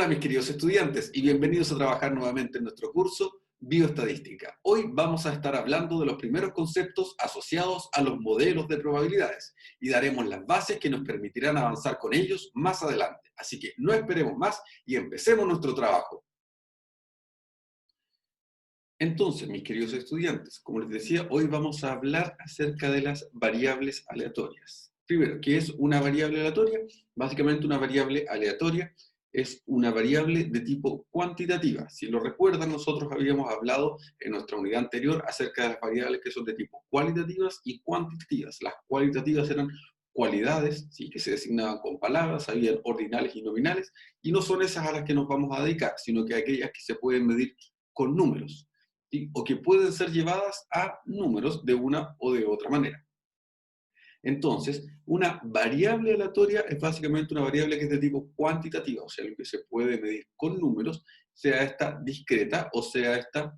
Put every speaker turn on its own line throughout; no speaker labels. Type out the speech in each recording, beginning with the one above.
Hola mis queridos estudiantes y bienvenidos a trabajar nuevamente en nuestro curso Bioestadística. Hoy vamos a estar hablando de los primeros conceptos asociados a los modelos de probabilidades y daremos las bases que nos permitirán avanzar con ellos más adelante. Así que no esperemos más y empecemos nuestro trabajo. Entonces, mis queridos estudiantes, como les decía, hoy vamos a hablar acerca de las variables aleatorias. Primero, ¿qué es una variable aleatoria? Básicamente una variable aleatoria es una variable de tipo cuantitativa. Si lo recuerdan, nosotros habíamos hablado en nuestra unidad anterior acerca de las variables que son de tipo cualitativas y cuantitativas. Las cualitativas eran cualidades, ¿sí?, que se designaban con palabras, habían ordinales y nominales, y no son esas a las que nos vamos a dedicar, sino que aquellas que se pueden medir con números, ¿sí?, o que pueden ser llevadas a números de una o de otra manera. Entonces, una variable aleatoria es básicamente una variable que es de tipo cuantitativa, o sea, lo que se puede medir con números, sea esta discreta o sea esta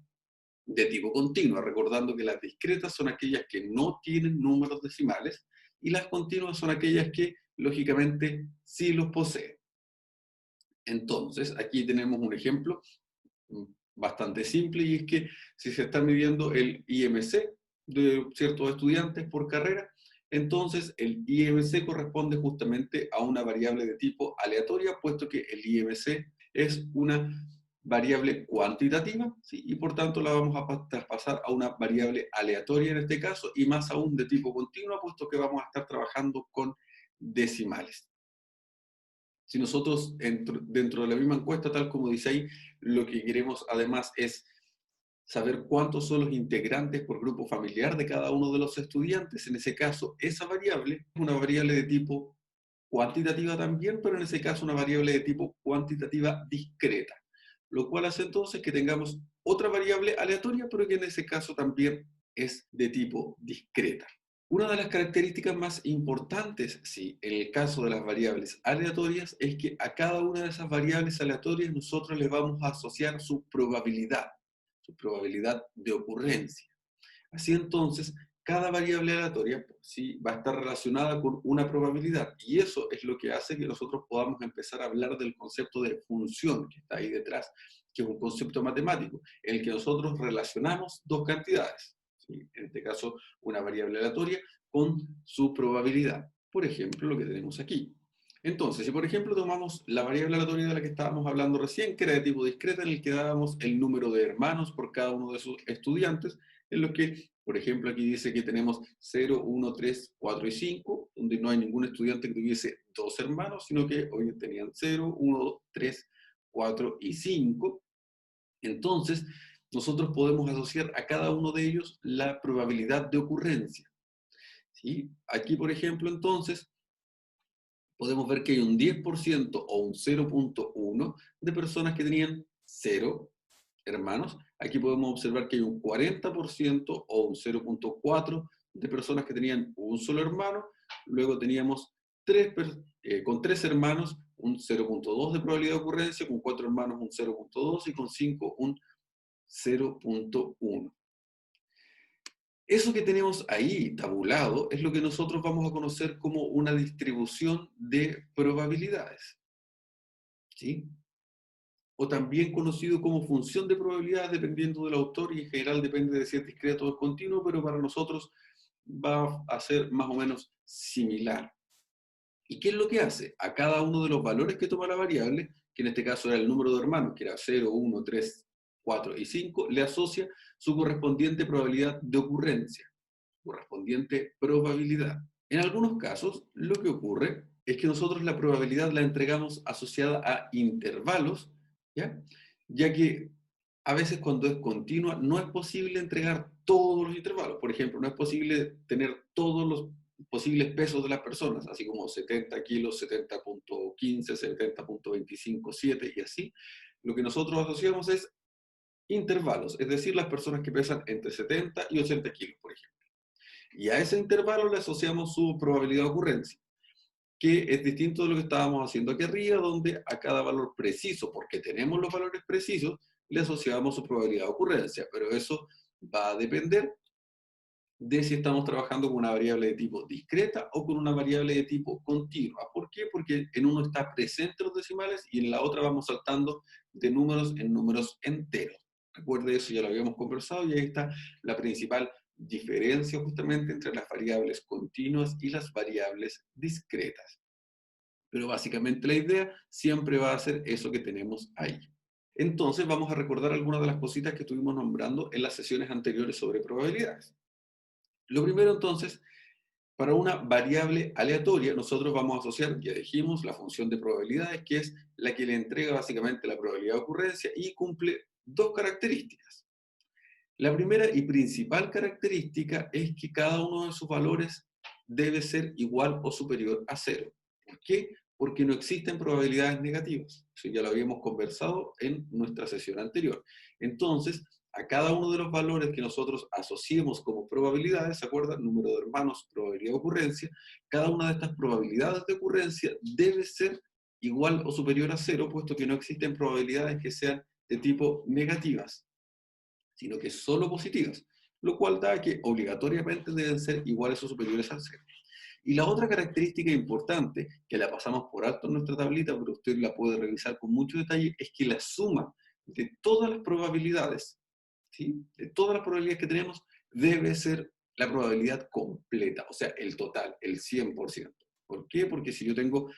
de tipo continua, recordando que las discretas son aquellas que no tienen números decimales y las continuas son aquellas que, lógicamente, sí los poseen. Entonces, aquí tenemos un ejemplo bastante simple, y es que si se está midiendo el IMC de ciertos estudiantes por carrera, entonces el IMC corresponde justamente a una variable de tipo aleatoria, puesto que el IMC es una variable cuantitativa, ¿sí?, y por tanto la vamos a traspasar a una variable aleatoria en este caso, y más aún de tipo continuo, puesto que vamos a estar trabajando con decimales. Si nosotros dentro de la misma encuesta, tal como dice ahí, lo que queremos además es saber cuántos son los integrantes por grupo familiar de cada uno de los estudiantes. En ese caso, esa variable es una variable de tipo cuantitativa también, pero en ese caso una variable de tipo cuantitativa discreta, lo cual hace entonces que tengamos otra variable aleatoria, pero que en ese caso también es de tipo discreta. Una de las características más importantes, sí, en el caso de las variables aleatorias, es que a cada una de esas variables aleatorias nosotros les vamos a asociar su probabilidad de ocurrencia. Así entonces, cada variable aleatoria, sí, va a estar relacionada con una probabilidad, y eso es lo que hace que nosotros podamos empezar a hablar del concepto de función que está ahí detrás, que es un concepto matemático, en el que nosotros relacionamos dos cantidades, ¿sí?, en este caso una variable aleatoria, con su probabilidad. Por ejemplo, lo que tenemos aquí. Entonces, si por ejemplo tomamos la variable aleatoria de la que estábamos hablando recién, que era de tipo discreta, en el que dábamos el número de hermanos por cada uno de sus estudiantes, en lo que, por ejemplo, aquí dice que tenemos 0, 1, 3, 4 y 5, donde no hay ningún estudiante que tuviese dos hermanos, sino que hoy tenían 0, 1, 3, 4 y 5. Entonces, nosotros podemos asociar a cada uno de ellos la probabilidad de ocurrencia, ¿sí? Aquí, por ejemplo, entonces, podemos ver que hay un 10% o un 0.1 de personas que tenían 0 hermanos. Aquí podemos observar que hay un 40% o un 0.4 de personas que tenían un solo hermano. Luego teníamos con 3 hermanos un 0.2 de probabilidad de ocurrencia, con 4 hermanos un 0.2 y con 5 un 0.1. Eso que tenemos ahí tabulado es lo que nosotros vamos a conocer como una distribución de probabilidades, ¿sí?, o también conocido como función de probabilidades, dependiendo del autor, y en general depende de si es discreto o es continuo, pero para nosotros va a ser más o menos similar. ¿Y qué es lo que hace? A cada uno de los valores que toma la variable, que en este caso era el número de hermanos, que era 0, 1, 3, 4 y 5, le asocia su correspondiente probabilidad de ocurrencia, correspondiente probabilidad. En algunos casos, lo que ocurre es que nosotros la probabilidad la entregamos asociada a intervalos, ¿ya? Ya que a veces cuando es continua no es posible entregar todos los intervalos. Por ejemplo, no es posible tener todos los posibles pesos de las personas, así como 70 kilos, 70.15, 70.25, 7 y así. Lo que nosotros asociamos es intervalos, es decir, las personas que pesan entre 70 y 80 kilos, por ejemplo. Y a ese intervalo le asociamos su probabilidad de ocurrencia, que es distinto de lo que estábamos haciendo aquí arriba, donde a cada valor preciso, porque tenemos los valores precisos, le asociamos su probabilidad de ocurrencia, pero eso va a depender de si estamos trabajando con una variable de tipo discreta o con una variable de tipo continua. ¿Por qué? Porque en uno está presente los decimales y en la otra vamos saltando de números en números enteros. Recuerde eso, ya lo habíamos conversado y ahí está la principal diferencia justamente entre las variables continuas y las variables discretas. Pero básicamente la idea siempre va a ser eso que tenemos ahí. Entonces vamos a recordar algunas de las cositas que estuvimos nombrando en las sesiones anteriores sobre probabilidades. Lo primero entonces, para una variable aleatoria, nosotros vamos a asociar, ya dijimos, la función de probabilidades, que es la que le entrega básicamente la probabilidad de ocurrencia y cumple dos características. La primera y principal característica es que cada uno de sus valores debe ser igual o superior a cero. ¿Por qué? Porque no existen probabilidades negativas. Eso ya lo habíamos conversado en nuestra sesión anterior. Entonces, a cada uno de los valores que nosotros asociemos como probabilidades, ¿se acuerdan? Número de hermanos, probabilidad de ocurrencia. Cada una de estas probabilidades de ocurrencia debe ser igual o superior a cero, puesto que no existen probabilidades que sean de tipo negativas, sino que solo positivas, lo cual da que obligatoriamente deben ser iguales o superiores al cero. Y la otra característica importante, que la pasamos por alto en nuestra tablita, pero usted la puede revisar con mucho detalle, es que la suma de todas las probabilidades, ¿sí? De todas las probabilidades que tenemos, debe ser la probabilidad completa, o sea, el total, el 100%. ¿Por qué? Porque si yo tengo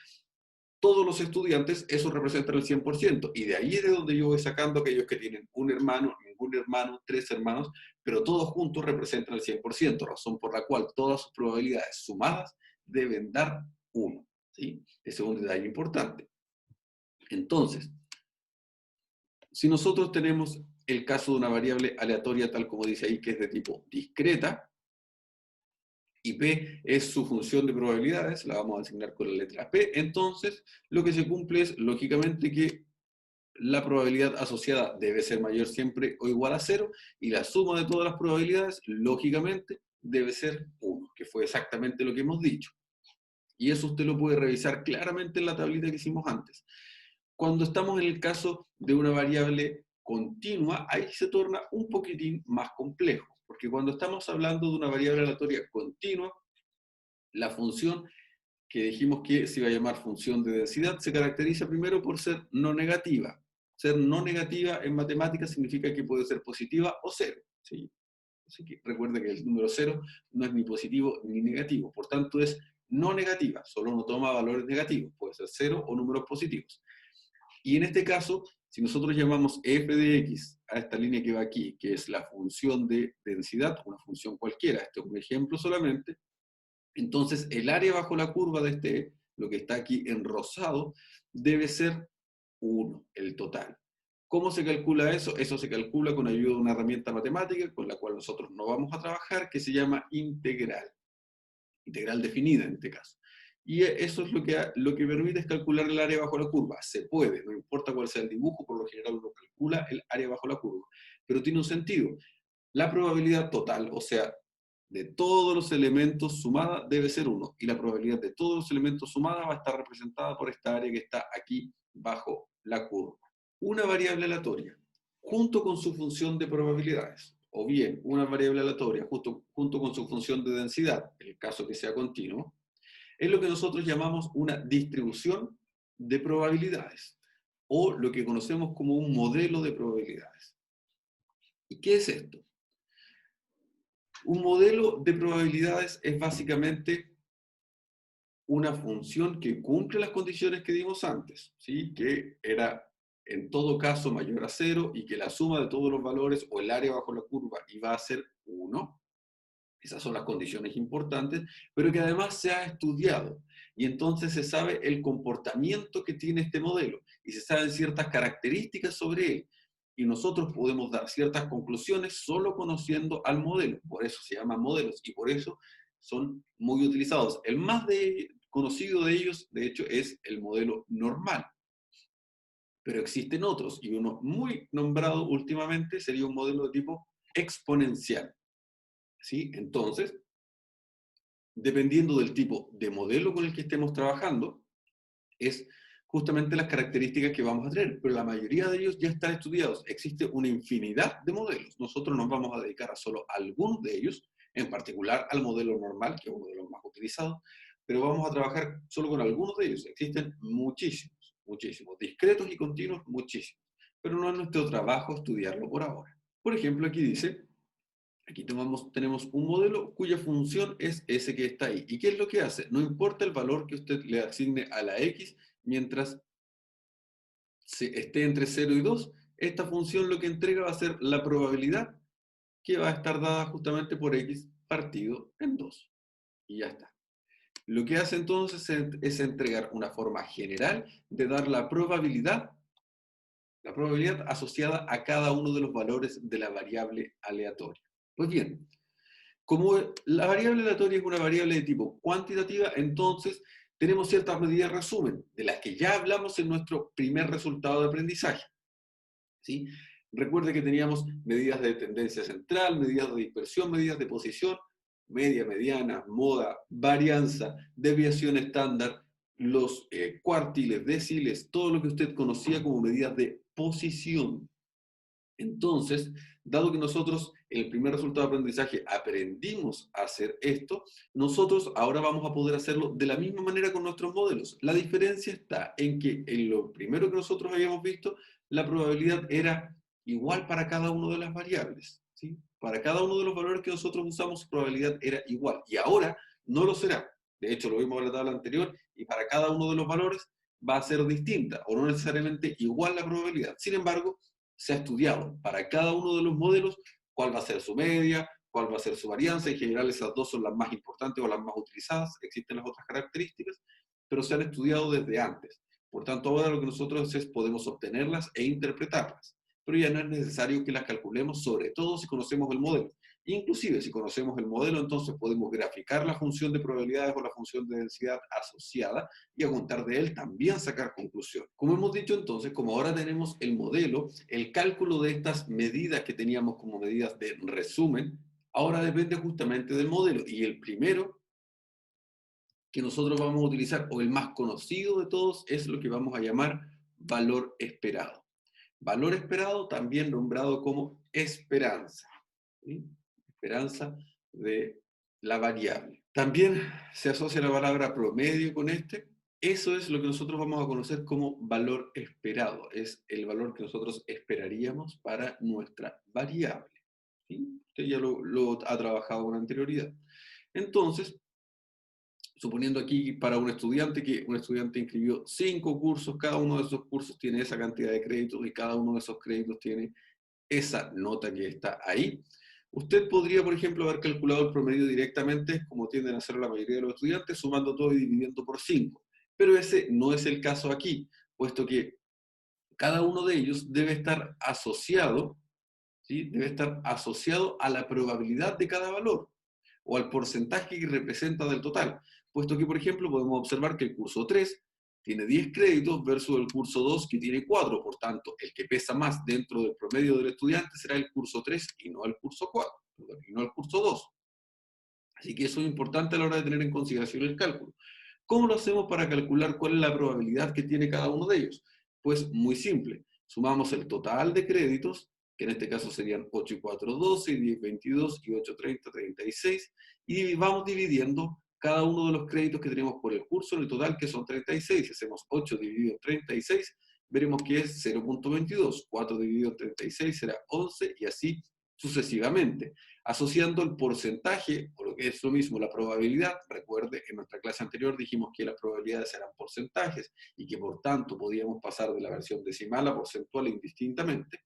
todos los estudiantes, eso representa el 100%. Y de ahí es de donde yo voy sacando aquellos que tienen un hermano, ningún hermano, tres hermanos, pero todos juntos representan el 100%, razón por la cual todas sus probabilidades sumadas deben dar 1. ¿Sí? Ese es un detalle importante. Entonces, si nosotros tenemos el caso de una variable aleatoria, tal como dice ahí, que es de tipo discreta, y P es su función de probabilidades, la vamos a asignar con la letra P, entonces lo que se cumple es, lógicamente, que la probabilidad asociada debe ser mayor siempre o igual a 0, y la suma de todas las probabilidades, lógicamente, debe ser 1, que fue exactamente lo que hemos dicho. Y eso usted lo puede revisar claramente en la tablita que hicimos antes. Cuando estamos en el caso de una variable continua, ahí se torna un poquitín más complejo, porque cuando estamos hablando de una variable aleatoria continua, la función que dijimos que se iba a llamar función de densidad se caracteriza primero por ser no negativa. Ser no negativa en matemáticas significa que puede ser positiva o cero, ¿sí? Así que recuerda que el número cero no es ni positivo ni negativo, por tanto es no negativa, solo uno toma valores negativos, puede ser cero o números positivos. Y en este caso, si nosotros llamamos f de x a esta línea que va aquí, que es la función de densidad, una función cualquiera, este es un ejemplo solamente, entonces el área bajo la curva de este, lo que está aquí en rosado, debe ser 1, el total. ¿Cómo se calcula eso? Eso se calcula con ayuda de una herramienta matemática con la cual nosotros no vamos a trabajar, que se llama integral. Integral definida en este caso. Y eso es lo que permite es calcular el área bajo la curva. Se puede, no importa cuál sea el dibujo, por lo general uno calcula el área bajo la curva. Pero tiene un sentido. La probabilidad total, o sea, de todos los elementos sumada debe ser 1. Y la probabilidad de todos los elementos sumada va a estar representada por esta área que está aquí bajo la curva. Una variable aleatoria, junto con su función de probabilidades, o bien una variable aleatoria junto con su función de densidad, en el caso que sea continuo, es lo que nosotros llamamos una distribución de probabilidades, o lo que conocemos como un modelo de probabilidades. ¿Y qué es esto? Un modelo de probabilidades es básicamente una función que cumple las condiciones que dimos antes, ¿sí? Que era en todo caso mayor a 0 y que la suma de todos los valores o el área bajo la curva iba a ser 1. Esas son las condiciones importantes, pero que además se ha estudiado. Y entonces se sabe el comportamiento que tiene este modelo y se saben ciertas características sobre él. Y nosotros podemos dar ciertas conclusiones solo conociendo al modelo. Por eso se llaman modelos y por eso son muy utilizados. El más conocido de ellos, de hecho, es el modelo normal. Pero existen otros, y uno muy nombrado últimamente sería un modelo de tipo exponencial. ¿Sí? Entonces, dependiendo del tipo de modelo con el que estemos trabajando, es justamente las características que vamos a tener, pero la mayoría de ellos ya están estudiados. Existe una infinidad de modelos. Nosotros nos vamos a dedicar a solo algunos de ellos en particular al modelo normal, que es uno de los más utilizados, pero vamos a trabajar solo con algunos de ellos. Existen muchísimos, muchísimos, discretos y continuos, muchísimos, pero no es nuestro trabajo estudiarlo por ahora. Por ejemplo, aquí dice, aquí tenemos un modelo cuya función es ese que está ahí. ¿Y qué es lo que hace? No importa el valor que usted le asigne a la x, mientras esté entre 0 y 2, esta función lo que entrega va a ser la probabilidad que va a estar dada justamente por x partido en 2. Y ya está. Lo que hace entonces es entregar una forma general de dar la probabilidad asociada a cada uno de los valores de la variable aleatoria. Pues bien, como la variable aleatoria es una variable de tipo cuantitativa, entonces tenemos ciertas medidas de resumen, de las que ya hablamos en nuestro primer resultado de aprendizaje. ¿Sí? Recuerde que teníamos medidas de tendencia central, medidas de dispersión, medidas de posición, media, mediana, moda, varianza, desviación estándar, los cuartiles, deciles, todo lo que usted conocía como medidas de posición. Entonces, dado que nosotros en el primer resultado de aprendizaje aprendimos a hacer esto, nosotros ahora vamos a poder hacerlo de la misma manera con nuestros modelos. La diferencia está en que en lo primero que nosotros habíamos visto, la probabilidad era igual para cada una de las variables, ¿sí? Para cada uno de los valores que nosotros usamos, su probabilidad era igual. Y ahora no lo será. De hecho, lo vimos en la tabla anterior, y para cada uno de los valores va a ser distinta, o no necesariamente igual la probabilidad. Sin embargo, se ha estudiado para cada uno de los modelos cuál va a ser su media, cuál va a ser su varianza. En general esas dos son las más importantes o las más utilizadas, existen las otras características, pero se han estudiado desde antes. Por tanto, ahora lo que nosotros es podemos obtenerlas e interpretarlas, pero ya no es necesario que las calculemos, sobre todo si conocemos el modelo. Inclusive, si conocemos el modelo, entonces podemos graficar la función de probabilidades o la función de densidad asociada y a contar de él también sacar conclusiones. Como hemos dicho entonces, como ahora tenemos el modelo, el cálculo de estas medidas que teníamos como medidas de resumen, ahora depende justamente del modelo. Y el primero que nosotros vamos a utilizar, o el más conocido de todos, es lo que vamos a llamar valor esperado. Valor esperado, también nombrado como esperanza. ¿Sí? Esperanza de la variable. También se asocia la palabra promedio con este. Eso es lo que nosotros vamos a conocer como valor esperado. Es el valor que nosotros esperaríamos para nuestra variable. ¿Sí? Usted ya lo ha trabajado con anterioridad. Entonces, suponiendo aquí para un estudiante que un estudiante inscribió 5 cursos, cada uno de esos cursos tiene esa cantidad de créditos y cada uno de esos créditos tiene esa nota que está ahí. Usted podría, por ejemplo, haber calculado el promedio directamente, como tienden a hacer la mayoría de los estudiantes, sumando todo y dividiendo por 5. Pero ese no es el caso aquí, puesto que cada uno de ellos debe estar asociado, ¿sí? Debe estar asociado a la probabilidad de cada valor, o al porcentaje que representa del total. Puesto que, por ejemplo, podemos observar que el curso 3 tiene 10 créditos versus el curso 2 que tiene 4. Por tanto, el que pesa más dentro del promedio del estudiante será el curso 3 y no el curso 4, y no el curso 2. Así que eso es importante a la hora de tener en consideración el cálculo. ¿Cómo lo hacemos para calcular cuál es la probabilidad que tiene cada uno de ellos? Pues muy simple. Sumamos el total de créditos, que en este caso serían 8 y 4, 12, y 10, 22, y 8, 30, 36, y vamos dividiendo cada uno de los créditos que tenemos por el curso en el total, que son 36. Si hacemos 8 dividido en 36, veremos que es 0.22. 4 dividido en 36 será 11, y así sucesivamente, asociando el porcentaje, o lo que es lo mismo, la probabilidad. Recuerde, en nuestra clase anterior dijimos que las probabilidades eran porcentajes y que por tanto podíamos pasar de la versión decimal a porcentual indistintamente,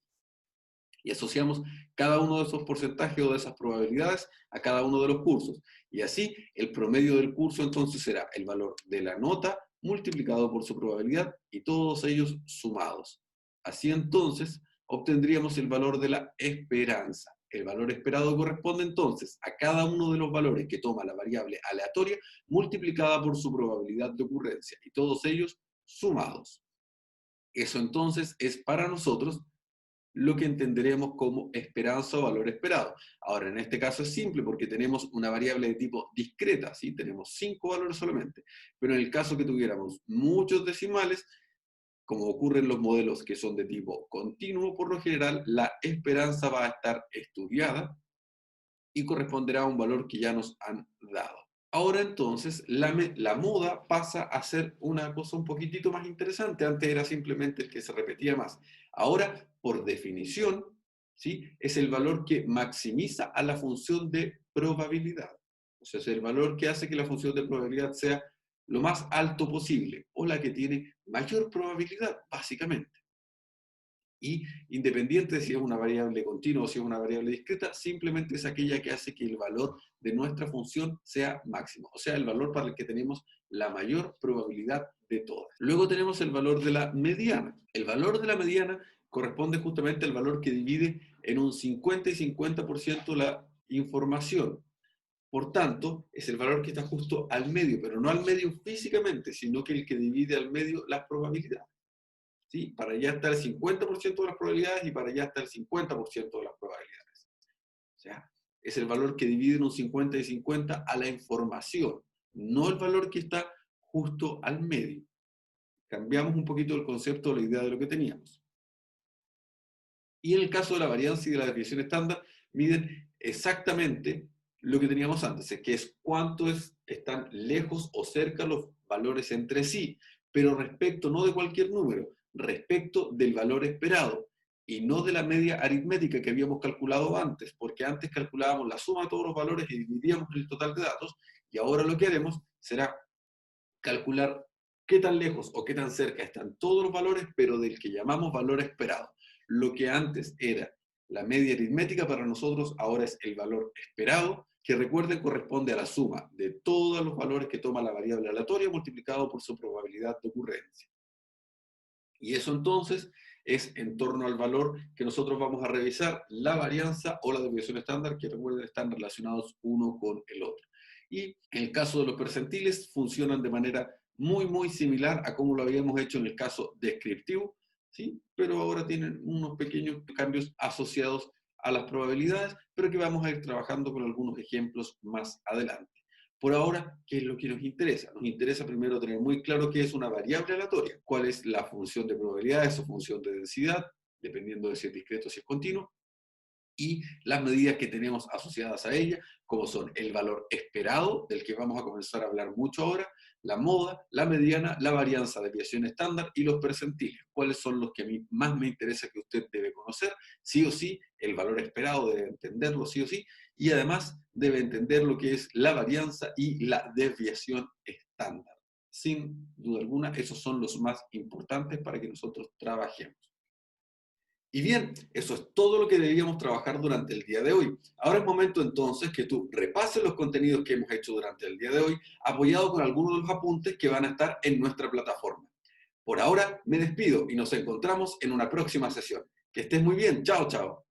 y asociamos cada uno de esos porcentajes o de esas probabilidades a cada uno de los cursos. Y así, el promedio del curso entonces será el valor de la nota multiplicado por su probabilidad y todos ellos sumados. Así entonces, obtendríamos el valor de la esperanza. El valor esperado corresponde entonces a cada uno de los valores que toma la variable aleatoria multiplicada por su probabilidad de ocurrencia y todos ellos sumados. Eso entonces es para nosotros lo que entenderemos como esperanza o valor esperado. Ahora, en este caso es simple porque tenemos una variable de tipo discreta, ¿sí? Tenemos 5 valores solamente. Pero en el caso que tuviéramos muchos decimales, como ocurre en los modelos que son de tipo continuo, por lo general, la esperanza va a estar estudiada y corresponderá a un valor que ya nos han dado. Ahora entonces la moda pasa a ser una cosa un poquitito más interesante. Antes era simplemente el que se repetía más. Ahora, por definición, ¿sí? Es el valor que maximiza a la función de probabilidad. O sea, es el valor que hace que la función de probabilidad sea lo más alto posible o la que tiene mayor probabilidad, básicamente. Y independiente de si es una variable continua o si es una variable discreta, simplemente es aquella que hace que el valor de nuestra función sea máximo, o sea, el valor para el que tenemos la mayor probabilidad de todas. Luego tenemos el valor de la mediana. El valor de la mediana corresponde justamente al valor que divide en un 50 y 50% la información. Por tanto, es el valor que está justo al medio, pero no al medio físicamente, sino que el que divide al medio las probabilidades. ¿Sí? Para allá está el 50% de las probabilidades y para allá está el 50% de las probabilidades. O sea, es el valor que divide en un 50 y 50 a la información, no el valor que está justo al medio. Cambiamos un poquito el concepto o la idea de lo que teníamos. Y en el caso de la varianza y de la desviación estándar, miden exactamente lo que teníamos antes, que es cuánto están lejos o cerca los valores entre sí, pero respecto no de cualquier número, respecto del valor esperado y no de la media aritmética que habíamos calculado antes, porque antes calculábamos la suma de todos los valores y dividíamos el total de datos, y ahora lo que haremos será calcular qué tan lejos o qué tan cerca están todos los valores, pero del que llamamos valor esperado. Lo que antes era la media aritmética para nosotros ahora es el valor esperado, que recuerden corresponde a la suma de todos los valores que toma la variable aleatoria multiplicado por su probabilidad de ocurrencia. Y eso entonces es en torno al valor que nosotros vamos a revisar, la varianza o la desviación estándar, que recuerden están relacionados uno con el otro. Y en el caso de los percentiles funcionan de manera muy similar a como lo habíamos hecho en el caso descriptivo, ¿sí? Pero ahora tienen unos pequeños cambios asociados a las probabilidades, pero que vamos a ir trabajando con algunos ejemplos más adelante. Por ahora, ¿qué es lo que nos interesa? Nos interesa primero tener muy claro qué es una variable aleatoria, cuál es la función de probabilidades o función de densidad, dependiendo de si es discreto o si es continuo, y las medidas que tenemos asociadas a ella, como son el valor esperado, del que vamos a comenzar a hablar mucho ahora, la moda, la mediana, la varianza, desviación estándar y los percentiles. ¿Cuáles son los que a mí más me interesa que usted debe conocer? Sí o sí, el valor esperado debe entenderlo sí o sí, y además debe entender lo que es la varianza y la desviación estándar. Sin duda alguna, esos son los más importantes para que nosotros trabajemos. Y bien, eso es todo lo que debíamos trabajar durante el día de hoy. Ahora es momento entonces que tú repases los contenidos que hemos hecho durante el día de hoy, apoyado con algunos de los apuntes que van a estar en nuestra plataforma. Por ahora me despido y nos encontramos en una próxima sesión. Que estés muy bien. Chao, chao.